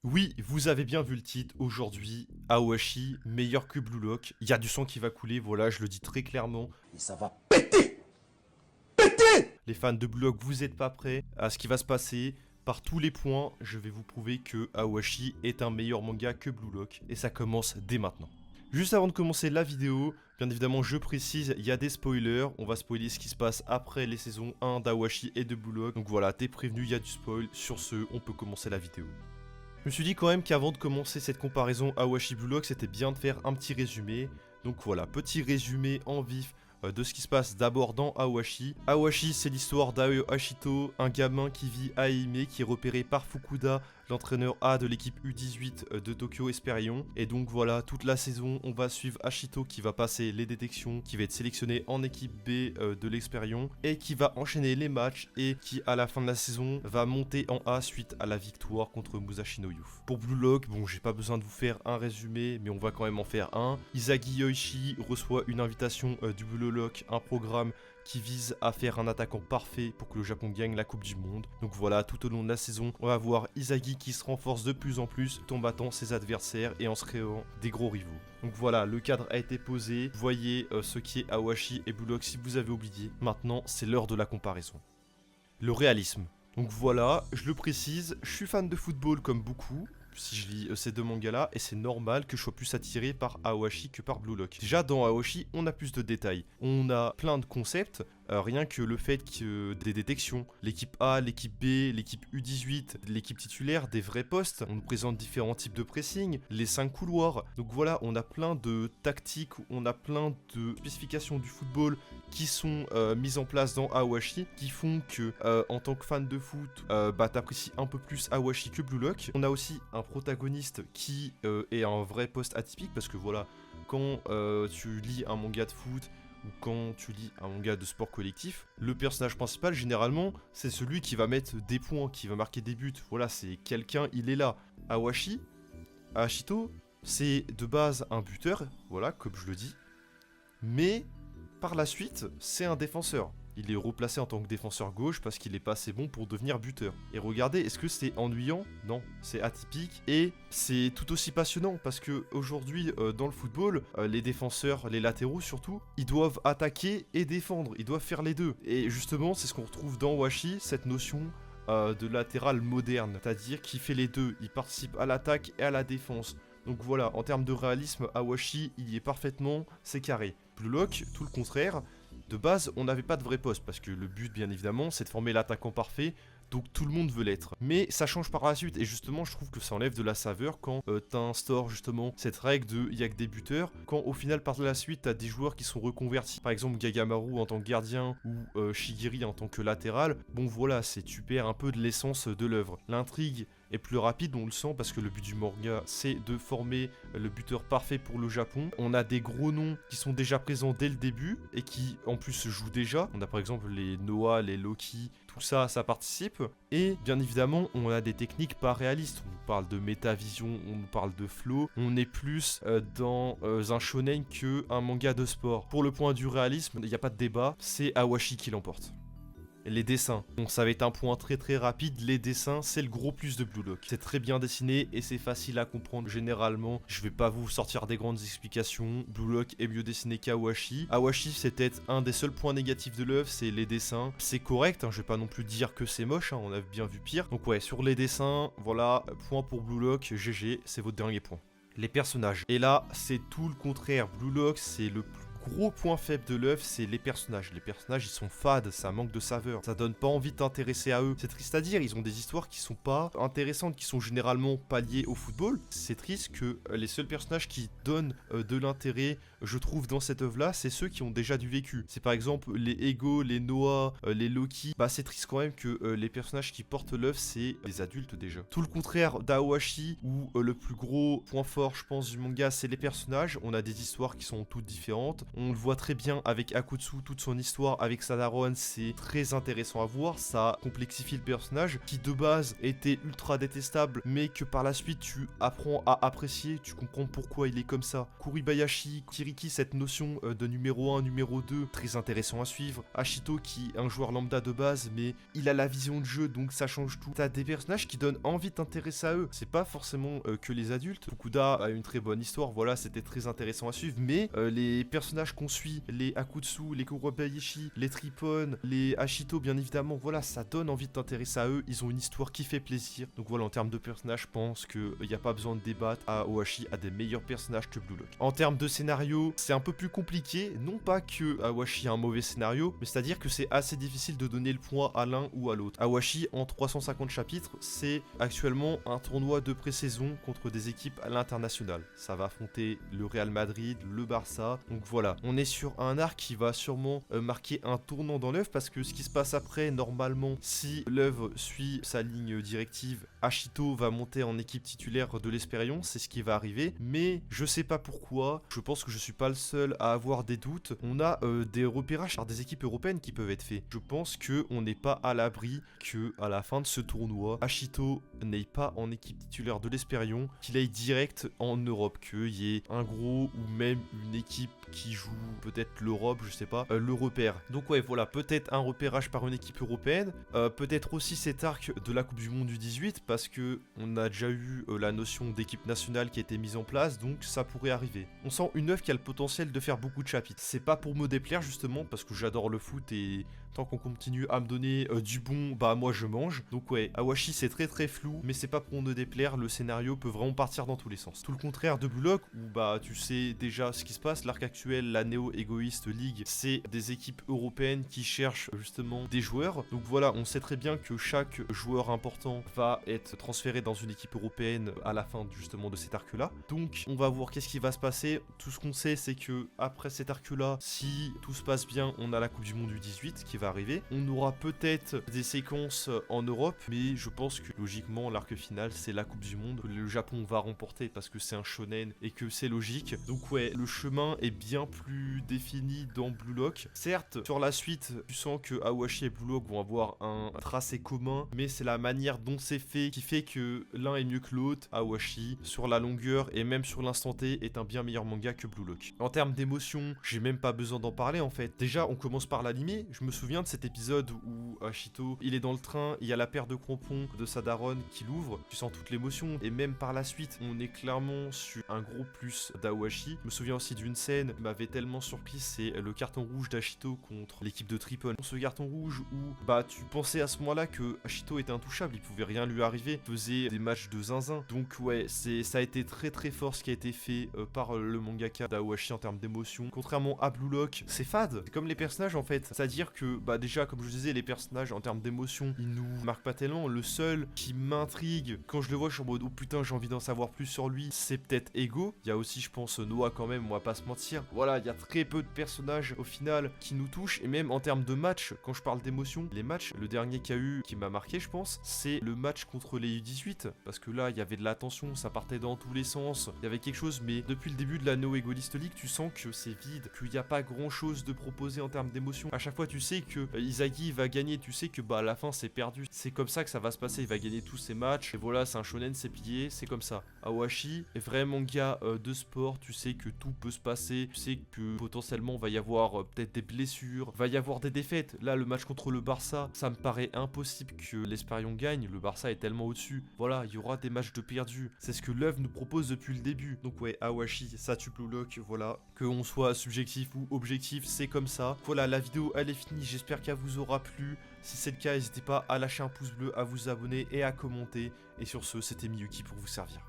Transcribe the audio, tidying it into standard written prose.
Oui, vous avez bien vu le titre, aujourd'hui, Aoashi, meilleur que Blue Lock. Il y a du sang qui va couler, voilà, je le dis très clairement. Et ça va péter. Péter. Les fans de Blue Lock, vous n'êtes pas prêts à ce qui va se passer. Par tous les points, je vais vous prouver que Aoashi est un meilleur manga que Blue Lock. Et ça commence dès maintenant. Juste avant de commencer la vidéo, bien évidemment je précise, il y a des spoilers, on va spoiler ce qui se passe après les saisons 1 d'Aoashi et de Blue Lock. Donc voilà, t'es prévenu, il y a du spoil, sur ce, on peut commencer la vidéo. Je me suis dit quand même qu'avant de commencer cette comparaison Aoashi Blue Lock, c'était bien de faire un petit résumé. Donc voilà, petit résumé en vif de ce qui se passe d'abord dans Aoashi. Aoashi, c'est l'histoire d'Aoyo Ashito, un gamin qui vit à Ehime, qui est repéré par Fukuda, l'entraîneur A de l'équipe U18 de Tokyo Esperion. Et donc voilà, toute la saison, on va suivre Ashito qui va passer les détections, qui va être sélectionné en équipe B de l'Esperion, et qui va enchaîner les matchs, et qui à la fin de la saison va monter en A suite à la victoire contre Musashi no Youth. Pour Blue Lock, bon, j'ai pas besoin de vous faire un résumé, mais on va quand même en faire un. Isagi Yoichi reçoit une invitation du Blue Lock, un programme qui vise à faire un attaquant parfait pour que le Japon gagne la Coupe du Monde. Donc voilà, tout au long de la saison, on va voir Isagi qui se renforce de plus en plus, tout en battant ses adversaires et en se créant des gros rivaux. Donc voilà, le cadre a été posé. Vous voyez ce qui est Aoashi et Blue Lock si vous avez oublié. Maintenant, c'est l'heure de la comparaison. Le réalisme. Donc voilà, je le précise, je suis fan de football comme beaucoup, si je lis ces deux mangas-là, et c'est normal que je sois plus attiré par Aoashi que par Blue Lock. Déjà, dans Aoashi, on a plus de détails. On a plein de concepts, rien que le fait que des détections, l'équipe A, l'équipe B, l'équipe U18, l'équipe titulaire, des vrais postes, on nous présente différents types de pressing, les 5 couloirs. Donc voilà, on a plein de tactiques, on a plein de spécifications du football qui sont mises en place dans Aoashi, qui font que, en tant que fan de foot, t'apprécies un peu plus Aoashi que Blue Lock. On a aussi un protagoniste qui est un vrai poste atypique, parce que voilà, quand tu lis un manga de foot ou quand tu lis un manga de sport collectif, le personnage principal généralement c'est celui qui va mettre des points, qui va marquer des buts. Voilà, c'est quelqu'un, il est là. Aoashi, Ashito, c'est de base un buteur, voilà, comme je le dis, mais par la suite c'est un défenseur. Il est replacé en tant que défenseur gauche parce qu'il est pas assez bon pour devenir buteur. Et regardez, est-ce que c'est ennuyant? Non, c'est atypique et c'est tout aussi passionnant parce que aujourd'hui dans le football, les défenseurs, les latéraux surtout, ils doivent attaquer et défendre, ils doivent faire les deux. Et justement, c'est ce qu'on retrouve dans Washi, cette notion de latéral moderne, c'est-à-dire qu'il fait les deux, il participe à l'attaque et à la défense. Donc voilà, en termes de réalisme, Aoashi, il y est parfaitement, c'est carré. Blue Lock, tout le contraire. De base, on n'avait pas de vrai poste, parce que le but, bien évidemment, c'est de former l'attaquant parfait, donc tout le monde veut l'être. Mais ça change par la suite, et justement, je trouve que ça enlève de la saveur quand t'instaures justement cette règle de il y a que des buteurs, quand au final, par la suite, t'as des joueurs qui sont reconvertis, par exemple Gagamaru en tant que gardien, ou Shigiri en tant que latéral. Bon voilà, tu perds un peu de l'essence de l'œuvre. L'intrigue est plus rapide, on le sent, parce que le but du manga, c'est de former le buteur parfait pour le Japon. On a des gros noms qui sont déjà présents dès le début, et qui en plus se jouent déjà. On a par exemple les Noah, les Loki, tout ça, ça participe. Et bien évidemment, on a des techniques pas réalistes. On nous parle de métavision, on nous parle de flow. On est plus dans un shonen que un manga de sport. Pour le point du réalisme, il n'y a pas de débat, c'est Aoashi qui l'emporte. Les dessins, bon, ça va être un point très très rapide, les dessins c'est le gros plus de Blue Lock. C'est très bien dessiné et c'est facile à comprendre généralement. Je vais pas vous sortir des grandes explications, Blue Lock est mieux dessiné qu'Aoashi. Aoashi c'est peut-être un des seuls points négatifs de l'œuvre, c'est les dessins. C'est correct, hein, je vais pas non plus dire que c'est moche, hein, on a bien vu pire. Donc ouais, sur les dessins, voilà, point pour Blue Lock, GG, c'est votre dernier point. Les personnages, et là c'est tout le contraire, Blue Lock c'est le plus gros point faible de l'œuvre, c'est les personnages. Les personnages, ils sont fades, ça manque de saveur. Ça donne pas envie de t'intéresser à eux. C'est triste à dire, ils ont des histoires qui sont pas intéressantes, qui sont généralement pas liées au football. C'est triste que les seuls personnages qui donnent de l'intérêt, je trouve, dans cette œuvre-là, c'est ceux qui ont déjà du vécu. C'est par exemple les Ego, les Noah, les Loki. Bah, c'est triste quand même que les personnages qui portent l'œuvre, c'est des adultes déjà. Tout le contraire d'Aoashi, où le plus gros point fort, je pense, du manga, c'est les personnages. On a des histoires qui sont toutes différentes. On le voit très bien avec Akutsu, toute son histoire avec Sadaron, c'est très intéressant à voir, ça complexifie le personnage qui de base était ultra détestable, mais que par la suite tu apprends à apprécier, tu comprends pourquoi il est comme ça. Kuribayashi, Kiriki, cette notion de numéro 1, numéro 2, très intéressant à suivre. Ashito qui est un joueur lambda de base, mais il a la vision de jeu, donc ça change tout. T'as des personnages qui donnent envie de t'intéresser à eux, c'est pas forcément que les adultes. Fukuda a une très bonne histoire, voilà, c'était très intéressant à suivre, mais les personnages qu'on suit, les Akutsu, les Kuribayashi, les Tripon, les Ashito bien évidemment, voilà, ça donne envie de t'intéresser à eux, ils ont une histoire qui fait plaisir. Donc voilà, en termes de personnages, je pense qu'il n'y a pas besoin de débattre, Aoashi a des meilleurs personnages que Blue Lock. En termes de scénario, c'est un peu plus compliqué, non pas que Aoashi a un mauvais scénario, mais c'est-à-dire que c'est assez difficile de donner le point à l'un ou à l'autre. Aoashi, en 350 chapitres, c'est actuellement un tournoi de pré-saison contre des équipes à l'international. Ça va affronter le Real Madrid, le Barça, donc voilà. On est sur un arc qui va sûrement marquer un tournant dans l'œuvre, parce que ce qui se passe après, normalement, si l'œuvre suit sa ligne directive, Ashito va monter en équipe titulaire de l'Espérion, c'est ce qui va arriver, mais je sais pas pourquoi, je pense que je suis pas le seul à avoir des doutes. On a des repérages par des équipes européennes qui peuvent être faits. Je pense que on n'est pas à l'abri que à la fin de ce tournoi, Ashito n'aille pas en équipe titulaire de l'Espérion, qu'il aille direct en Europe, qu'il y ait un gros ou même une équipe qui joue peut-être l'Europe, je sais pas, le repère. Donc ouais, voilà, peut-être un repérage par une équipe européenne, peut-être aussi cet arc de la Coupe du Monde du 18, parce que on a déjà eu la notion d'équipe nationale qui a été mise en place, donc ça pourrait arriver. On sent une œuvre qui a le potentiel de faire beaucoup de chapitres. C'est pas pour me déplaire justement, parce que j'adore le foot et tant qu'on continue à me donner du bon, bah moi je mange. Donc ouais, Aoashi c'est très très flou, mais c'est pas pour me déplaire, le scénario peut vraiment partir dans tous les sens. Tout le contraire de Blue Lock, où bah tu sais déjà ce qui se passe, l'arc actuel, la Neo Egoist League, c'est des équipes européennes qui cherchent justement des joueurs. Donc voilà, on sait très bien que chaque joueur important va être transféré dans une équipe européenne à la fin justement de cet arc-là. Donc on va voir qu'est-ce qui va se passer. Tout ce qu'on sait, c'est que après cet arc-là, si tout se passe bien, on a la Coupe du Monde du 18 qui va arriver. On aura peut-être des séquences en Europe, mais je pense que logiquement l'arc final c'est la Coupe du Monde que le Japon va remporter parce que c'est un shonen et que c'est logique. Donc ouais, le chemin est bien plus défini dans Blue Lock. Certes, sur la suite, tu sens que Aoashi et Blue Lock vont avoir un tracé commun, mais c'est la manière dont c'est fait qui fait que l'un est mieux que l'autre. Aoashi, sur la longueur et même sur l'instant T, est un bien meilleur manga que Blue Lock. En termes d'émotion, j'ai même pas besoin d'en parler en fait. Déjà, on commence par l'animé. Je me souviens de cet épisode où Ashito, il est dans le train, il y a la paire de crampons de Sadaron qui l'ouvre, tu sens toute l'émotion, et même par la suite, on est clairement sur un gros plus d'Aoashi. Je me souviens aussi d'une scène qui m'avait tellement surpris, c'est le carton rouge d'Ashito contre l'équipe de Tripon. Ce carton rouge où, bah, tu pensais à ce moment-là que Ashito était intouchable, il pouvait rien lui arriver, il faisait des matchs de zinzin. Donc ouais, ça a été très très fort ce qui a été fait par le mangaka d'Aoashi en termes d'émotion. Contrairement à Blue Lock, c'est fade, c'est comme les personnages en fait, c'est-à-dire que, bah déjà, comme je disais, les personnages en termes d'émotion, ils nous marquent pas tellement. Le seul qui m'intrigue, quand je le vois, je suis en mode oh putain, j'ai envie d'en savoir plus sur lui, c'est peut-être Ego. Il y a aussi, je pense, Noah quand même, on va pas se mentir. Voilà, il y a très peu de personnages au final qui nous touchent, et même en termes de match, quand je parle d'émotion, les matchs, le dernier qu'il y a eu qui m'a marqué, je pense, c'est le match contre les U18, parce que là, il y avait de la tension, ça partait dans tous les sens, il y avait quelque chose, mais depuis le début de la No Egoist League, tu sens que c'est vide, qu'il n'y a pas grand chose de proposé en termes d'émotion. À chaque fois, tu sais que Izagi va gagner, tu sais que bah à la fin c'est perdu. C'est comme ça que ça va se passer, il va gagner tous ses matchs. Et voilà, c'est un shonen, c'est plié, c'est comme ça. Aoashi est vraiment manga de sport, tu sais que tout peut se passer, tu sais que potentiellement va y avoir peut-être des blessures, va y avoir des défaites. Là, le match contre le Barça, ça me paraît impossible que l'Espérion gagne, le Barça est tellement au-dessus. Voilà, il y aura des matchs de perdus. C'est ce que l'œuvre nous propose depuis le début. Donc ouais, Aoashi, ça tue Blue Lock, voilà. Que on soit subjectif ou objectif, c'est comme ça. Voilà, la vidéo elle est finie, j'espère qu'elle vous aura plu. Si c'est le cas, n'hésitez pas à lâcher un pouce bleu, à vous abonner et à commenter. Et sur ce, c'était Miyuki pour vous servir.